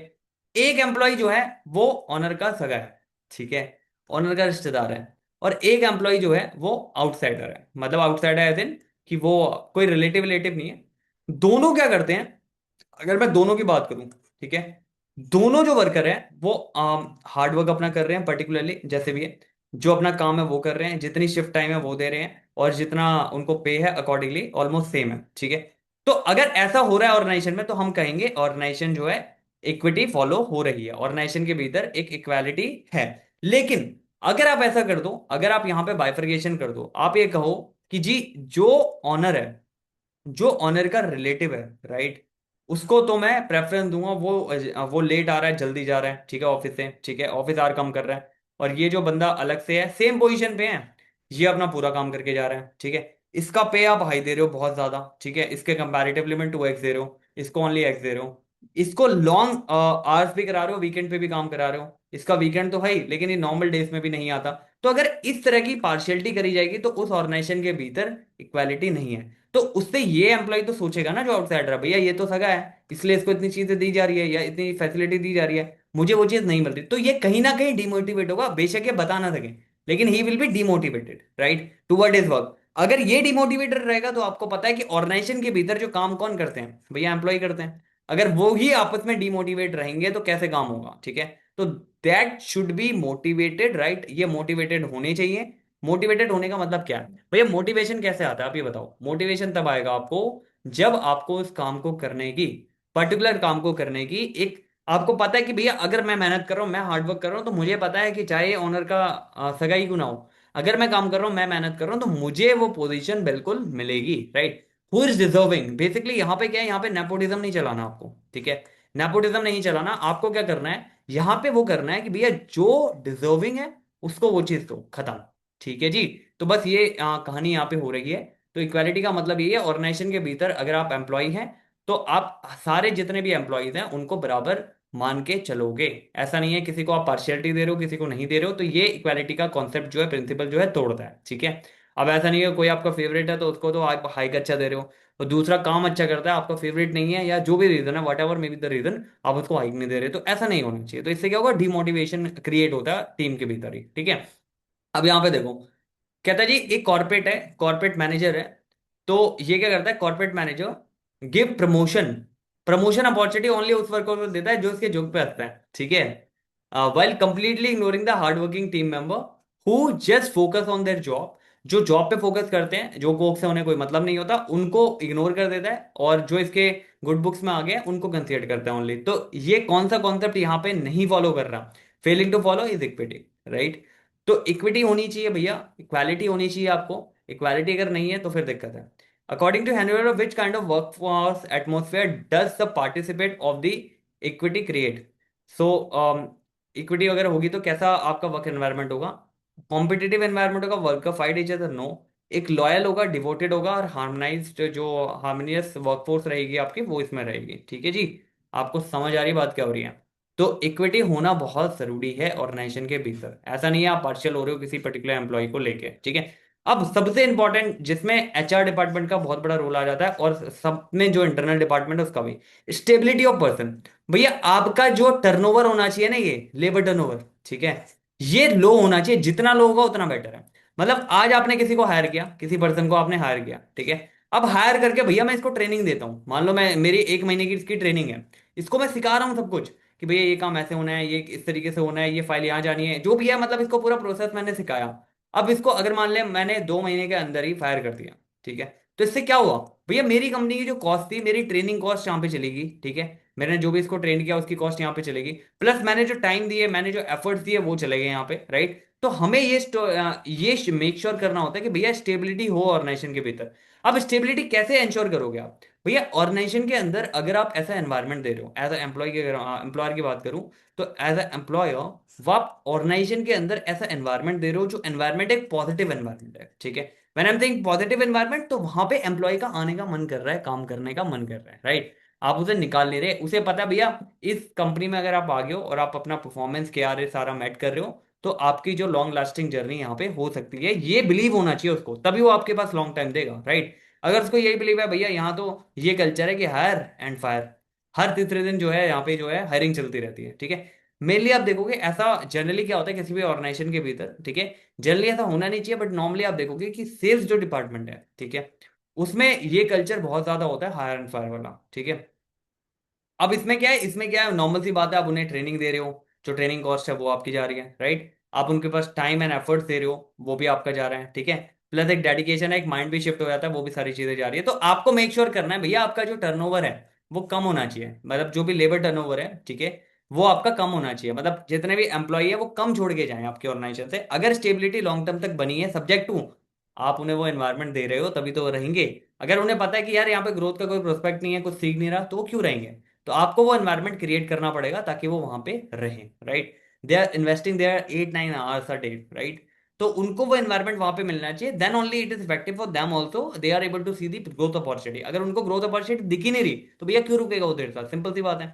S1: एक एम्प्लॉय जो है वो ऑनर का सगा है, ठीक है, ऑनर का रिश्तेदार है। और एक एम्प्लॉय जो है वो आउटसाइडर है, मतलब आउटसाइडर है दिन कि वो कोई रिलेटिव रिलेटिव नहीं है। दोनों क्या करते हैं, अगर मैं दोनों की बात करूं, ठीक है, दोनों जो वर्कर हैं वो हार्ड वर्क अपना कर रहे हैं पर्टिकुलरली, जैसे भी है। जो अपना काम है वो कर रहे हैं, जितनी शिफ्ट टाइम है वो दे रहे हैं, और जितना उनको पे है अकॉर्डिंगली ऑलमोस्ट सेम है, ठीक है। तो अगर ऐसा हो रहा है ऑर्गेनाइजेशन में, तो हम कहेंगे ऑर्गेनाइजेशन जो है इक्विटी फॉलो हो रही है, ऑर्गेनाइजेशन के भीतर एक इक्वालिटी है। लेकिन अगर आप ऐसा कर दो, अगर आप यहां पे बाइफर्केशन कर दो, आप ये कहो कि जी जो ऑनर है, जो ऑनर का रिलेटिव है, राइट, उसको तो मैं प्रेफरेंस दूंगा, वो लेट आ रहा है, जल्दी जा रहा है, ठीक है, ऑफिस से, ठीक है, ऑफिस आवर कम कर रहा है, और ये जो बंदा अलग से है, सेम पोजीशन पे है, ये अपना पूरा काम करके जा रहा है, ठीक है, इसका पे आप हाई दे रहे हो बहुत ज्यादा, ठीक है, इसके कंपैरेटिवली में 2x दे रहे हो, इसको ओनली x दे रहे हो, इसको लॉन्ग आवर्स भी करा रहे हो, वीकेंड पे भी काम करा रहे हो, इसका वीकेंड तो है ही, लेकिन ये नॉर्मल डेज में भी नहीं आता। तो अगर इस तरह की पार्शियलिटी करी जाएगी, तो उस ऑर्गेनाइजेशन के भीतर इक्वालिटी नहीं है। तो उससे ये एम्प्लॉय तो सोचेगा ना, जो आउटसाइडर है, भैया ये तो सगा है, इसलिए इसको इतनी चीजें दी जा रही है या इतनी फैसिलिटी दी जा रही है, मुझे वो चीज नहीं मिल रही, तो ये कहीं ना कहीं डिमोटिवेट होगा, बेशक ये बता ना सके, लेकिन he will be demotivated, right, toward his work. अगर ये डिमोटिवेटेड रहेगा, तो आपको पता है कि ऑर्गेनाइजेशन के भीतर जो काम कौन करते हैं, भैया एम्प्लॉय करते हैं। अगर वो ही आपस में डिमोटिवेट रहेंगे, तो कैसे काम होगा, ठीक है। तो that should be motivated, right, ये मोटिवेटेड होने चाहिए। मोटिवेटेड होने का मतलब क्या है भैया, मोटिवेशन कैसे आता है आप ये बताओ। मोटिवेशन तब आएगा आपको, जब आपको उस काम को करने की, पर्टिकुलर काम को करने की एक, आपको पता है कि भैया अगर मैं मेहनत कर रहा हूं, मैं हार्डवर्क कर रहा हूं, तो मुझे पता है कि चाहे ओनर का सगा ही क्यों ना हो, अगर मैं काम कर रहा हूं, मैं मेहनत कर रहा हूं, तो मुझे वो पोजीशन बिल्कुल मिलेगी, right. Who is deserving, basically यहाँ पे क्या है, यहाँ पे नेपोटिज्म नहीं चलाना आपको, ठीक है, नेपोटिज्म नहीं चलाना आपको। क्या करना है यहाँ पे, वो करना है कि भैया जो डिजर्विंग है उसको वो चीज दो, खत्म, ठीक है जी। तो बस ये कहानी यहाँ पे हो रही है। तो इक्वालिटी का मतलब ये है, ऑर्गेनाइजेशन के भीतर अगर आप एम्प्लॉय हैं, तो आप सारे जितने भी एम्प्लॉयज हैं उनको बराबर मान के चलोगे। ऐसा नहीं है किसी को आप पार्शियलिटी दे रहे हो, किसी को नहीं दे रहे हो, तो ये इक्वालिटी का कॉन्सेप्ट जो है, प्रिंसिपल जो है, तोड़ता है, ठीक है। अब ऐसा नहीं है कोई आपका फेवरेट है तो उसको तो आप हाइक अच्छा दे रहे हो, और दूसरा काम अच्छा करता है, आपका फेवरेट नहीं है, या जो भी रीजन है, whatever may be the reason, आप उसको हाइक नहीं दे रहे, तो ऐसा नहीं होना चाहिए। तो इससे क्या होगा, डिमोटिवेशन क्रिएट होता है टीम के भीतर ही, ठीक है। अब यहाँ पे देखो, कहता है जी एक कॉर्पोरेट है, कॉर्पोरेट मैनेजर है, तो ये क्या करता है, corporate manager give promotion, promotion opportunity only उस वर्कर को देता है जो इसके जुग पे हंसता है, ठीक है, while completely ignoring the hard working team member who just focus on their job. जो जॉब पे फोकस करते हैं, जो कोक से उन्हें कोई मतलब नहीं होता, उनको इग्नोर कर देता है, और जो इसके गुड बुक्स में आ गए उनको कंसीडर करता है ओनली। तो ये कौन सा कॉन्सेप्ट यहाँ पे नहीं फॉलो कर रहा, failing to follow is equity, right. तो इक्विटी होनी चाहिए भैया, इक्वालिटी होनी चाहिए आपको, इक्वालिटी अगर नहीं है तो फिर दिक्कत है। According to Henry, which kind of workforce atmosphere does the participate of the equity create. So equity अगर होगी तो कैसा आपका वर्क एनवायरनमेंट होगा, कॉम्पिटिटिव एनवायरनमेंट होगा, वर्क का फाइट इच अदर, नो, एक लॉयल होगा, डिवोटेड होगा, और हार्मोनाइज्ड, जो हार्मोनियस वर्कफोर्स रहेगी आपकी, वो इसमें रहेगी, ठीक है जी। आपको समझ आ रही बात क्या हो रही है। तो इक्विटी होना बहुत जरूरी है ऑर्गेनाइजेशन के भीतर, ऐसा नहीं है आप पार्शियल हो रहे हो किसी पर्टिकुलर एम्प्लॉय को लेके, ठीक है। अब सबसे इंपॉर्टेंट जिसमें एचआर डिपार्टमेंट का बहुत बड़ा रोल आ जाता है, और सब में जो इंटरनल डिपार्टमेंट है उसका भी, स्टेबिलिटी ऑफ पर्सन। भैया आपका जो टर्नओवर होना चाहिए ना, ये लेबर टर्नओवर, ठीक है, ये लो होना चाहिए, जितना लो होगा उतना बेटर है। मतलब आज आपने किसी को हायर किया, किसी पर्सन को आपने हायर किया, ठीक है, अब हायर करके भैया मैं इसको ट्रेनिंग देता हूं, मान लो मैं, मेरी 1 महीने की इसकी ट्रेनिंग है, इसको मैं सिखा रहा हूँ सब कुछ, कि भैया ये काम ऐसे होना है, ये इस तरीके से होना है, ये फाइल यहाँ जानी है, जो भी है, मतलब इसको पूरा प्रोसेस मैंने सिखाया। अब इसको अगर मान ले मैंने 2 महीने के अंदर ही फायर कर दिया, ठीक है, तो इससे क्या हुआ, भैया मेरी कंपनी की जो कॉस्ट थी, मेरी ट्रेनिंग कॉस्ट यहाँ पे चलेगी, ठीक है, मैंने जो भी इसको ट्रेन किया उसकी कॉस्ट यहाँ पे चलेगी, प्लस मैंने जो टाइम दिए, मैंने जो एफर्ट्स दिए, वो चले गए यहाँ पे, राइट। तो हमें ये मेक श्योर करना होता है कि भैया स्टेबिलिटी हो ऑर्गेनाइजेशन के भीतर। अब स्टेबिलिटी कैसे इंश्योर करोगे आप, भैया ऑर्गेनाइजेशन के अंदर अगर आप ऐसा एनवायरनमेंट दे रहे हो, एज एम्प्लॉय की, अगर एम्प्लॉयर की बात करूं, तो एज एम्प्लॉयर वो आप ऑर्गेनाइजेशन के अंदर ऐसा एनवायरनमेंट दे रहे हो, जो एनवायरनमेंट एक पॉजिटिव एनवायरनमेंट है, ठीक है। When I am saying positive environment, तो वहां पे एम्प्लॉय का आने का मन कर रहा है, काम करने का मन कर रहा है, राइट। आप उसे निकाल नहीं रहे, उसे पता है भैया इस कंपनी में अगर आप आ गए हो और आप अपना परफॉर्मेंस के आर सारा मैट कर रहे हो, तो आपकी जो लॉन्ग लास्टिंग जर्नी यहाँ पे हो सकती है, ये बिलीव होना चाहिए उसको, तभी वो आपके पास लॉन्ग टाइम देगा, राइट। अगर उसको यही बिलीव है भैया यहाँ तो ये कल्चर है कि हायर एंड फायर, हर तीसरे दिन जो है यहाँ पे जो है हायरिंग चलती रहती है, ठीक है। मेनली आप देखोगे ऐसा जनरली क्या होता है किसी भी ऑर्गेनाइजेशन के भीतर, ठीक है, जनरली ऐसा होना नहीं चाहिए, बट नॉर्मली आप देखोगे कि सेल्स जो डिपार्टमेंट है, ठीक है, उसमें ये कल्चर बहुत ज्यादा होता है, हायर एंड फायर वाला, ठीक है। अब इसमें क्या है, इसमें क्या है, नॉर्मल सी बात है, आप उन्हें ट्रेनिंग दे रहे हो, जो ट्रेनिंग कॉस्ट है वो आपकी जा रही है, राइट। आप उनके पास टाइम एंड एफर्ट्स दे रहे हो, वो भी आपका जा रहा है, ठीक है। प्लस एक डेडिकेशन है, एक माइंड भी शिफ्ट हो जाता है, वो भी सारी चीजें जा रही है। तो आपको मेक श्योर करना है भैया आपका जो टर्नओवर है वो कम होना चाहिए, मतलब जो भी लेबर टर्नओवर है, ठीक है, वो आपका कम होना चाहिए। मतलब जितने भी एम्प्लॉई है वो कम छोड़ के जाएं आपके ऑर्गेनाइजेशन से। अगर स्टेबिलिटी लॉन्ग टर्म तक बनी है, सब्जेक्ट टू आप उन्हें वो एनवायरनमेंट दे रहे हो, तभी तो वो रहेंगे। अगर उन्हें पता है कि यार यहाँ पे ग्रोथ का कोई प्रोस्पेक्ट नहीं है, कुछ सीख नहीं रहा, तो वो क्यों रहेंगे? तो आपको वो एनवायरनमेंट क्रिएट करना पड़ेगा ताकि वो वहां पे रहें, right. They are investing their 8-9 hours a day, right. तो उनको वो एनवायरनमेंट वहां पे मिलना चाहिए, then only it is effective for them also, they are able to see the growth opportunity. अगर उनको ग्रोथ अपॉर्चुनिटी दिख ही नहीं रही तो भैया क्यों रुकेगा वो देर साथ? सिंपल सी बात है।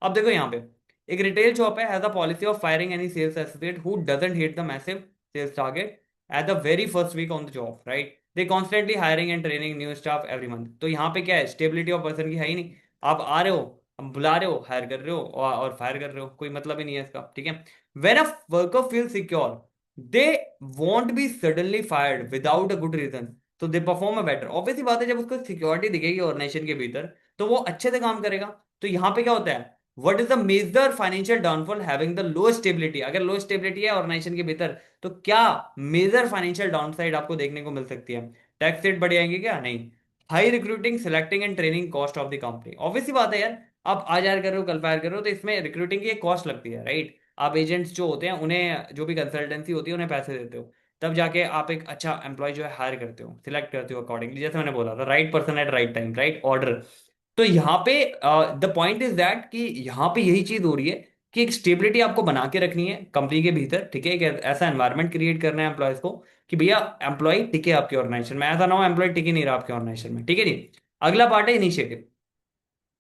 S1: अब देखो यहाँ पे एक रिटेल शॉप है, has a policy of firing any sales associate who doesn't hit the massive sales target at the very first week on the job, right. They constantly hiring and training new staff every month. तो यहाँ पे क्या है, stability of person की है ही नहीं। आप आ रहे हो, अब बुला रहे हो, हायर कर रहे हो और फायर कर रहे हो, कोई मतलब ही नहीं है इसका, ठीक है। When a worker feel secure, they won't be suddenly fired without a good reason, तो they perform a better. Obviously बात है, जब उसको सिक्योरिटी दिखेगी ऑर्गेनाइजेशन के भीतर तो वो अच्छे से काम करेगा। तो यहाँ पे क्या होता है, what is the major financial downfall having the low stability? अगर लो स्टेबिलिटी है ऑर्गेनाइजेशन के भीतर तो क्या मेजर फाइनेंशियल डाउनसाइड आपको देखने को मिल सकती है? टैक्स रेट बढ़ जाएंगे क्या? नहीं। High recruiting, selecting and training cost of the company. Obviously बात है यार, आप आज हायर कर रहे हो कल फायर कर रहे हो, तो इसमें रिक्रूटिंग की एक कॉस्ट लगती है, राइट। आप एजेंट्स जो होते हैं उन्हें, जो भी कंसल्टेंसी होती है उन्हें पैसे देते हो, तब जाके आप एक अच्छा एम्प्लॉय जो है हायर करते हो, सिलेक्ट करते हो अकॉर्डिंगली, जैसे मैंने बोला था, right person at right time, right order. तो यहाँ पे द पॉइंट इज दैट कि यहाँ पे यही चीज हो रही है कि एक स्टेबिलिटी आपको बना के रखनी है कंपनी के भीतर, ठीक है। एक ऐसा एनवायरनमेंट क्रिएट करना है एम्प्लॉयज को कि भैया एम्प्लॉय टिके आपके ऑर्गेनाइजेशन में, ऐसा ना हो एम्प्लॉय टिके नहीं रहा आपके ऑर्गेनाइजेशन में, ठीक है जी। अगला पार्ट है इनिशिएटिव।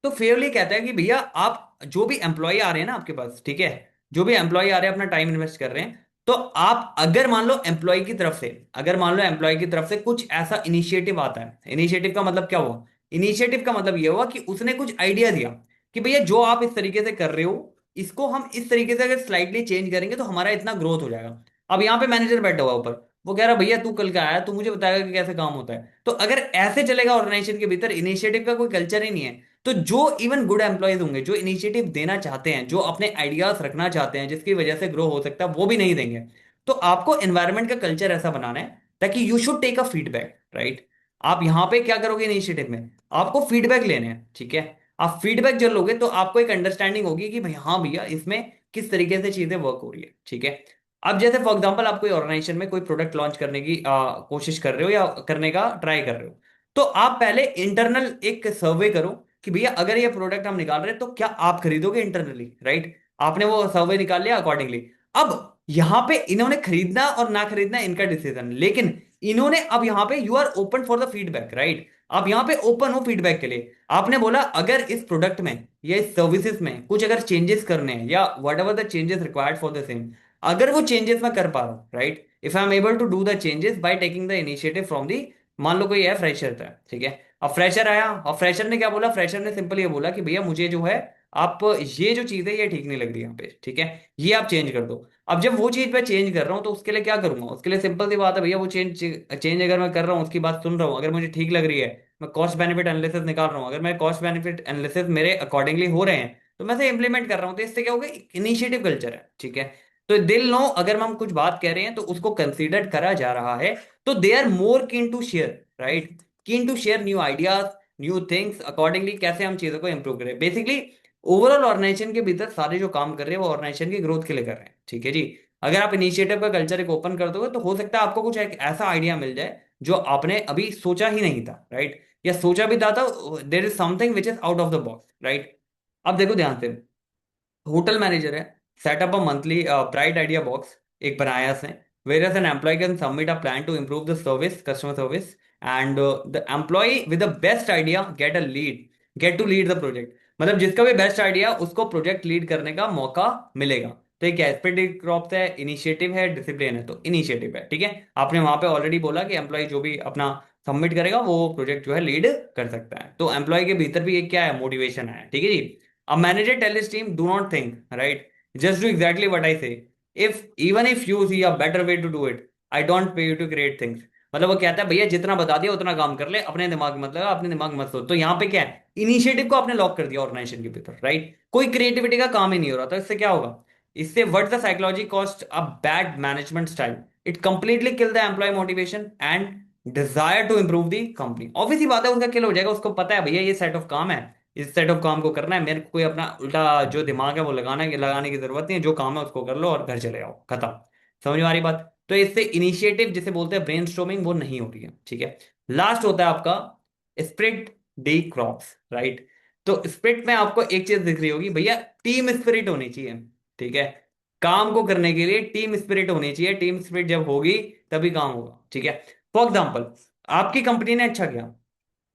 S1: तो फेयरली कहता है कि भैया आप जो भी एम्प्लॉय आ रहे हैं ना आपके पास, ठीक है, जो भी एम्प्लॉय आ रहे हैं अपना टाइम इन्वेस्ट कर रहे हैं, तो आप अगर मान लो एम्प्लॉय की तरफ से, अगर मान लो एम्प्लॉय की तरफ से कुछ ऐसा इनिशिएटिव आता है, इनिशिएटिव का मतलब क्या हुआ? इनिशिएटिव का मतलब ये हुआ कि उसने कुछ आइडिया दिया कि भैया जो आप इस तरीके से कर रहे हो, इसको हम इस तरीके से अगर स्लाइटली चेंज करेंगे तो हमारा इतना ग्रोथ हो जाएगा। अब यहाँ पे मैनेजर बैठा हुआ ऊपर, वो कह रहा भैया तू कल का आया, तू मुझे बताएगा कि कैसे काम होता है। तो अगर ऐसे चलेगा ऑर्गेनाइजेशन के भीतर, इनिशिएटिव का कोई कल्चर ही नहीं है, तो जो इवन गुड एम्प्लॉयज होंगे, जो इनिशिएटिव देना चाहते हैं, जो अपने आइडियाज रखना चाहते हैं जिसकी वजह से ग्रो हो सकता है, वो भी नहीं देंगे। तो आपको एनवायरनमेंट का कल्चर ऐसा बनाना है ताकि you should take a feedback, right. आप यहां पे क्या करोगे इनिशिएटिव में, आपको फीडबैक लेने हैं, ठीक है। आप फीडबैक जब लोगे तो आपको एक अंडरस्टैंडिंग होगी कि भाई हाँ भैया इसमें किस तरीके से चीजें वर्क हो रही है, ठीक है। अब जैसे फॉर एग्जांपल आप कोई ऑर्गेनाइजेशन में कोई प्रोडक्ट लॉन्च करने की कोशिश कर रहे हो या करने का ट्राई कर रहे हो, तो आप पहले इंटरनल एक सर्वे करो कि भैया अगर ये प्रोडक्ट हम निकाल रहे हैं तो क्या आप खरीदोगे इंटरनली, राइट। आपने वो सर्वे निकाल लिया अकॉर्डिंगली। अब यहां पे इन्होंने खरीदना और ना खरीदना इनका डिसीजन, लेकिन इन्होंने अब यहां पे you are open for the feedback, right. आप यहां पे ओपन हो फीडबैक के लिए। आपने बोला अगर इस प्रोडक्ट में या इस सर्विसेज में कुछ अगर चेंजेस करने हैं या whatever the changes required for the same, अगर वो चेंजेस मैं कर पा रहा हूं, right, if I am able to do the changes by taking the initiative from the, मान लो कोई है फ्रेशर था, ठीक है। अब फ्रेशर आया और फ्रेशर ने क्या बोला, फ्रेशर ने सिंपल ये बोला कि भैया मुझे जो है, आप ये जो चीज है ये ठीक नहीं लग रही यहाँ पे, ठीक है, ये आप चेंज कर दो। अब जब वो चीज मैं चेंज कर रहा हूँ तो उसके लिए क्या करूंगा, उसके लिए सिंपल सी बात है भैया, वो चेंज चेंज अगर मैं कर रहा हूँ, उसकी बात सुन रहा हूँ, अगर मुझे ठीक लग रही है, मैं कॉस्ट बेनिफिट एनालिसिस निकाल रहा हूँ, अगर मैं कॉस्ट बेनिफिट एनालिसिस मेरे अकॉर्डिंगली हो रहे हैं तो मैं से इंप्लीमेंट कर रहा हूँ, तो इससे क्या होगा, इनिशिएटिव कल्चर है, ठीक है। तो दिल नो अगर हम कुछ बात कह रहे हैं तो उसको कंसीडर करा जा रहा है, तो दे are more keen to share, right, keen to share new ideas, new things, accordingly कैसे हम चीजों को इंप्रूव करें। बेसिकली ओवरऑल ऑर्गेनाइजेशन के भीतर सारे जो काम कर रहे हैं वो ऑर्गेनाइजेशन की ग्रोथ के लिए कर रहे हैं, ठीक है जी। अगर आप इनिशिएटिव का कल्चर एक ओपन कर दोगे तो हो सकता है आपको कुछ एक ऐसा आइडिया मिल जाए जो आपने अभी सोचा ही नहीं था, राइट, या सोचा भी था तो there is something which is out of the box, right. अब देखो ध्यान से, होटल मैनेजर है, setup a monthly bright idea box एक बनाया उसने, where as an employee can submit a plan to improve the service, customer service, and the employee with the best idea get to lead the project. मतलब जिसका भी best idea उसको project lead करने का मौका मिलेगा। तो एक एस्पेक्टिव क्रॉप्स है, इनिशिएटिव है, डिसिप्लिन है, तो इनिशिएटिव है, ठीक है। आपने वहां पे ऑलरेडी बोला कि एम्प्लॉय जो भी अपना सबमिट करेगा वो प्रोजेक्ट जो है लीड कर सकता है, तो एम्प्लॉय के भीतर भी एक क्या है, मोटिवेशन है, ठीक है जी। A manager tell his team, do not think, right? Just do exactly what I say. Even if you see a better way to do it, I don't pay you to create things. मतलब वो कहता है भैया जितना बता दिया उतना काम कर ले, अपने दिमाग मत लगा, अपने दिमाग मत सोच। तो यहाँ पे क्या है, इनिशिएटिव को आपने लॉक कर दिया ऑर्गेनाइजेशन के भीतर, राइट। कोई क्रिएटिविटी का काम ही नहीं हो रहा, तो इससे क्या होगा, इससे what the psychology cost a bad management style, it completely kill the employee motivation and desire to improve the company. Obvious ही बात है, उनका किल हो जाएगा, उसको पता है भैया ये सेट ऑफ काम है, इस सेट ऑफ काम को करना है, मेरे को कोई अपना उल्टा जो दिमाग है वो लगाने की जरूरत नहीं है, जो काम है उसको कर लो और घर चले जाओ, खत्म। समझ में आ रही बात? तो इससे इनिशिएटिव जिसे बोलते हैं ब्रेनस्टॉर्मिंग वो नहीं हो रही है, ठीक है। लास्ट होता है आपका स्प्रिट डी क्रॉप्स, राइट। तो स्प्रिट में आपको एक चीज दिख रही होगी भैया, टीम स्पिरिट होनी चाहिए, ठीक है। काम को करने के लिए टीम स्पिरिट होनी चाहिए, टीम स्पिरिट जब होगी तभी काम होगा, ठीक है। फॉर एग्जाम्पल, आपकी कंपनी ने अच्छा किया,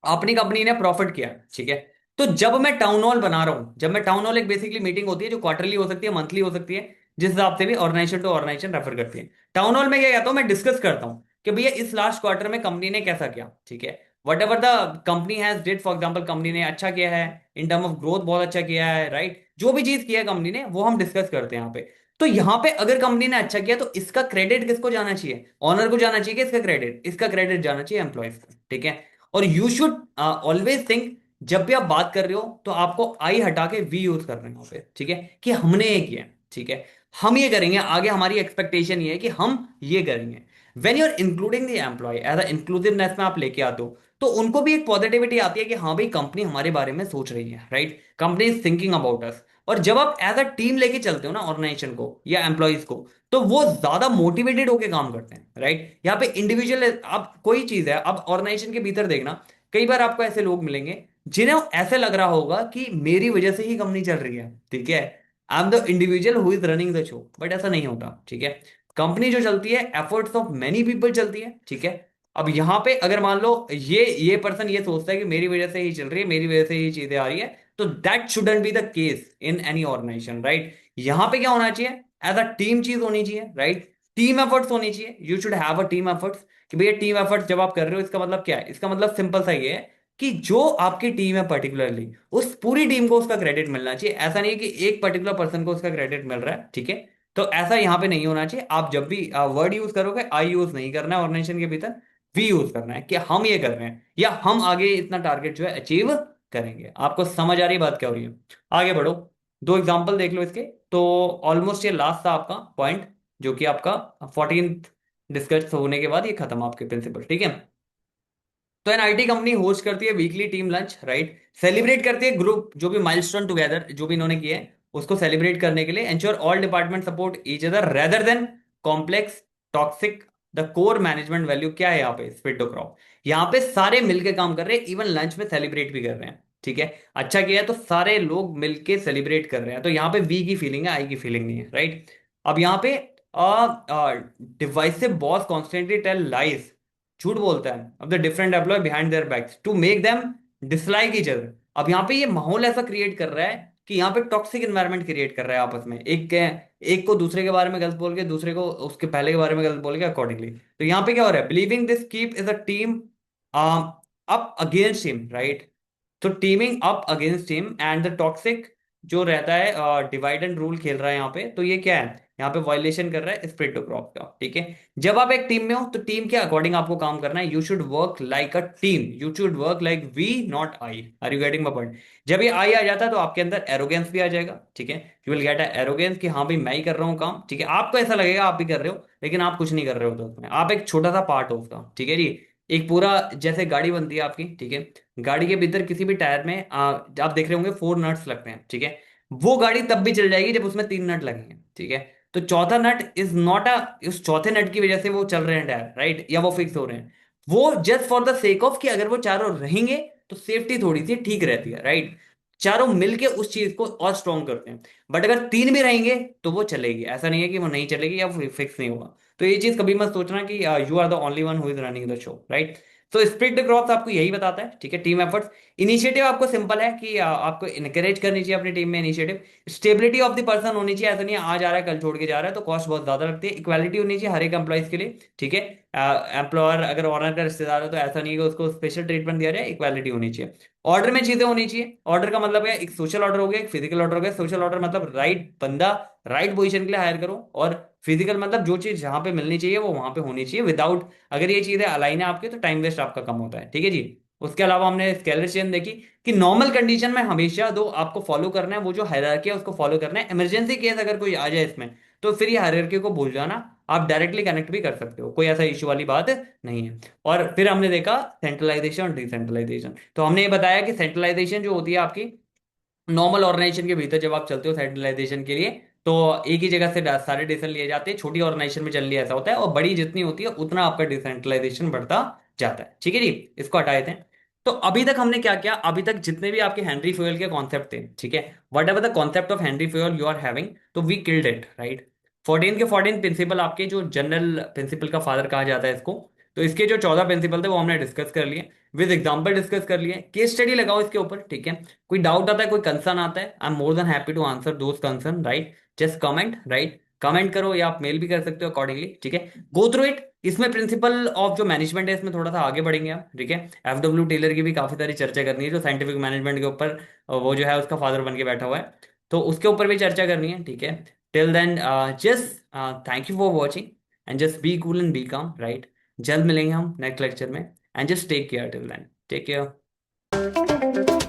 S1: अपनी कंपनी ने प्रॉफिट किया, ठीक है। तो जब मैं टाउन हॉल बना रहा हूं, जब मैं टाउन हॉल, एक बेसिकली मीटिंग होती है जो क्वार्टरली हो सकती है, मंथली हो सकती है, जिस हिसाब से भी ऑर्गेनाइजेशन टू ऑर्गेनाइजेशन रेफर करती है। टाउन हॉल में क्या कहता हूं, मैं डिस्कस करता हूं कि भैया इस लास्ट क्वार्टर में कंपनी ने कैसा किया, ठीक है। Whatever the company has did, for example company ने अच्छा किया है, इन टर्म ऑफ ग्रोथ बहुत अच्छा किया है, राइट। जो भी चीज किया है कंपनी ने वो हम डिस्कस करते हैं यहाँ पे। तो यहाँ पे अगर कंपनी ने अच्छा किया तो इसका क्रेडिट किसको जाना चाहिए, ऑनर को जाना चाहिए कि इसका क्रेडिट, इसका क्रेडिट जाना चाहिए एम्प्लॉयज को, ठीक है। और यू शुड ऑलवेज थिंक, जब भी आप बात कर रहे हो तो आपको आई हटा के वी यूज कर रहे हैं यहाँ पे, ठीक है, कि हमने ये किया, ठीक है, हम ये करेंगे आगे, हमारी एक्सपेक्टेशन ये है कि हम ये करेंगे। When you are including the employee as a inclusiveness में आप लेके आते हो, तो उनको भी एक पॉजिटिविटी आती है कि हाँ भाई कंपनी हमारे बारे में सोच रही है, right, company is thinking about us. और जब आप एज अ टीम लेके चलते हो ना ऑर्गेनाइजेशन को या एम्प्लॉयज को, तो वो ज्यादा मोटिवेटेड होकर काम करते हैं, राइट। यहाँ पे इंडिविजुअल, अब कोई चीज है, अब ऑर्गेनाइजेशन के भीतर देखना, कई बार आपको ऐसे लोग मिलेंगे जिन्हें ऐसे लग रहा होगा कि मेरी वजह से ही कंपनी चल रही है, ठीक है, I am the individual who is running the show, but ऐसा नहीं होता, ठीक है। कंपनी जो चलती है एफर्ट्स ऑफ मेनी पीपल चलती है, ठीक है। अब यहां पे अगर मान लो ये पर्सन ये सोचता है कि मेरी वजह से ही चल रही है, मेरी वजह से ही चीजें आ रही है, तो that shouldn't be the case in any organization, right. यहां पे क्या होना चाहिए, एज अ टीम चीज होनी चाहिए, राइट। टीम एफर्ट्स होनी चाहिए, you should have a team efforts. कि भैया टीम एफर्ट्स जब आप कर रहे हो इसका मतलब क्या है, इसका मतलब सिंपल सा ये है कि जो आपकी टीम है पर्टिकुलरली, उस पूरी टीम को उसका क्रेडिट मिलना चाहिए। ऐसा नहीं है कि एक पर्टिकुलर पर्सन को उसका क्रेडिट मिल रहा है, ठीक है। तो ऐसा यहां पे नहीं होना चाहिए। आप जब भी वर्ड यूज करोगे, आई यूज नहीं करना है ऑर्गेनाइजेशन के भीतर, वी यूज करना है कि हम ये कर रहे हैं या हम आगे इतना टारगेट जो है अचीव करेंगे। आपको समझ आ रही बात क्या हो रही है? आगे बढ़ो, दो एग्जांपल देख लो इसके। तो ऑलमोस्ट ये लास्ट था आपका पॉइंट, जो कि आपका 14th डिस्कस होने के बाद ये खत्म आपके प्रिंसिपल, ठीक है। तो एन आईटी कंपनी होस्ट करती है weekly team lunch, right, celebrate करती है ग्रुप जो भी माइलस्टोन टुगेदर जो भी इन्होंने किए हैं उसको सेलिब्रेट करने के लिए, ensure all department support each other rather than complex toxic. The core management value क्या है यहाँ पे, स्पिरिट ऑफ क्रॉप, यहाँ पे सारे मिलके काम कर रहे हैं, इवन लंच में सेलिब्रेट भी कर रहे हैं, ठीक है। अच्छा किया है तो सारे लोग मिलके सेलिब्रेट कर रहे हैं, तो यहाँ पे वी की फीलिंग है, आई की फीलिंग नहीं है, राइट। अब यहाँ पे divisive boss constantly tell lies, झूठ बोलता है अब the different employee behind their backs to make them dislike each other. अब यहाँ पे ये माहौल ऐसा क्रिएट कर रहा है कि यहाँ पे टॉक्सिक एनवायरनमेंट क्रिएट कर रहा है आपस में, एक को दूसरे के बारे में गलत बोल के, दूसरे को उसके पहले के बारे में गलत बोल के अकॉर्डिंगली। तो यहाँ पे क्या हो रहा है, believing this keep is a team up against him, right. तो teaming up against him and the toxic जो रहता है, डिवाइड एंड रूल खेल रहा है यहाँ पे, तो ये क्या है, यहाँ पे वायलेशन कर रहा है स्प्रिट टू क्रॉप का, ठीक है। जब आप एक टीम में हो तो टीम के अकॉर्डिंग आपको काम करना है, you should work like a team, you should work like we not I. Are you getting my point? जब ये आई आ जाता है तो आपके अंदर एरोगेंस भी आ जाएगा, ठीक है। You will get a arrogance कि हाँ भाई मैं ही कर रहा हूँ काम, ठीक है। आपको ऐसा लगेगा आप भी कर रहे हो, लेकिन आप कुछ नहीं कर रहे हो, तो उसमें आप एक छोटा सा पार्ट हो उसका, ठीक है जी। एक पूरा, जैसे गाड़ी बनती है आपकी, ठीक है, गाड़ी के भीतर किसी भी टायर में आप देख रहे होंगे 4 नट्स लगते हैं, ठीक है। वो गाड़ी तब भी चल जाएगी जब उसमें 3 नट लगेंगे, ठीक है। तो चौथा नट इज नॉट अ, उस चौथे नट की वजह से वो चल रहे हैं टायर, राइट, या वो फिक्स हो रहे हैं, वो just for the sake of कि अगर वो चारों रहेंगे तो सेफ्टी थोड़ी सी ठीक रहती है, राइट। चारों मिलके उस चीज को और स्ट्रॉन्ग करते हैं। बट अगर तीन भी रहेंगे तो वो चलेगी, ऐसा नहीं है कि वो नहीं चलेगी या फिक्स नहीं होगा। तो ये चीज कभी मत सोचना कि you are the only one who is running the show, right. तो स्प्लिट द क्रॉप्स आपको यही बताता है, ठीक है, टीम एफर्ट्स। इनिशिएटिव आपको सिंपल है कि आपको इनकरेज करनी चाहिए अपनी टीम में initiative. Stability of the person होनी चाहिए, ऐसा नहीं है आज आ रहा है कल छोड़ के जा रहा है तो कॉस्ट बहुत ज्यादा लगती है। इक्वालिटी होनी चाहिए हर एक एम्प्लॉइज के लिए, ठीक है। एम्प्लॉयर अगर ऑनर का रिश्तेदार है तो ऐसा नहीं है कि उसको स्पेशल ट्रीटमेंट दिया जाए, इक्वालिटी होनी चाहिए। ऑर्डर में चीजें होनी चाहिए, ऑर्डर का मतलब है एक सोशल ऑर्डर हो गया, एक फिजिकल ऑर्डर हो गया। सोशल ऑर्डर मतलब राइट बंदा राइट पोजीशन के लिए हायर करो, और फिजिकल मतलब जो चीज जहां पे मिलनी चाहिए वो वहां पे होनी चाहिए। विदाउट, अगर ये चीजें अलाइन है आपके तो टाइम वेस्ट आपका कम होता है, ठीक है जी। उसके अलावा हमने स्केलर चेन देखी कि नॉर्मल कंडीशन में हमेशा दो आपको फॉलो करना है, वो जो हायरार्की है उसको फॉलो करना है। इमरजेंसी केस अगर कोई आ जाए इसमें, तो फिर ये हायरार्की को भूल जाना, आप डायरेक्टली कनेक्ट भी कर सकते हो, कोई ऐसा इशू वाली बात नहीं है। और फिर हमने देखा सेंट्रलाइजेशन और डिसेंट्रलाइजेशन। तो हमने ये बताया कि सेंट्रलाइजेशन जो होती है आपकी नॉर्मल ऑर्गेनाइजेशन के भीतर, जब आप चलते हो सेंट्रलाइजेशन के लिए, तो एक ही जगह से सारे डिसीजन लिए जाते हैं। छोटी ऑर्गेनाइजेशन में चलने ऐसा होता है, और बड़ी जितनी होती है उतना आपका डिसेंट्रलाइजेशन बढ़ता जाता है। ठीक है जी, इसको हटा देते हैं। तो अभी तक हमने क्या किया, अभी तक जितने भी आपके हेनरी फ्यूएल के कॉन्सेप्ट थे, ठीक है, whatever the concept of Henry Fayol you are having, तो वी किल्ड इट, राइट। 14 के 14 प्रिंसिपल आपके जो जनरल प्रिंसिपल का फादर कहा जाता है इसको, तो इसके जो 14 प्रिंसिपल थे वो हमने डिस्कस कर लिए, विद एग्जाम्पल डिस्कस कर लिए, केस स्टडी लगाओ इसके ऊपर, ठीक है। कोई डाउट आता है, कोई कंसर्न आता है, I am more than happy to answer those concern, right. Just comment, right, comment करो, या आप मेल भी कर सकते हो अकॉर्डिंगली, ठीक है। Go through it. इसमें प्रिंसिपल ऑफ जो मैनेजमेंट है इसमें थोड़ा सा आगे बढ़ेंगे आप, ठीक है। एफ डब्ल्यू टेलर की भी काफी सारी चर्चा करनी है, जो साइंटिफिक मैनेजमेंट के ऊपर वो जो है उसका फादर बन के बैठा हुआ है, तो उसके ऊपर भी चर्चा करनी है, ठीक है। Till then just thank you for watching, and just be cool and be calm, right. जल्द मिलेंगे हम नेक्स्ट लेक्चर में, and just take care till then, take care.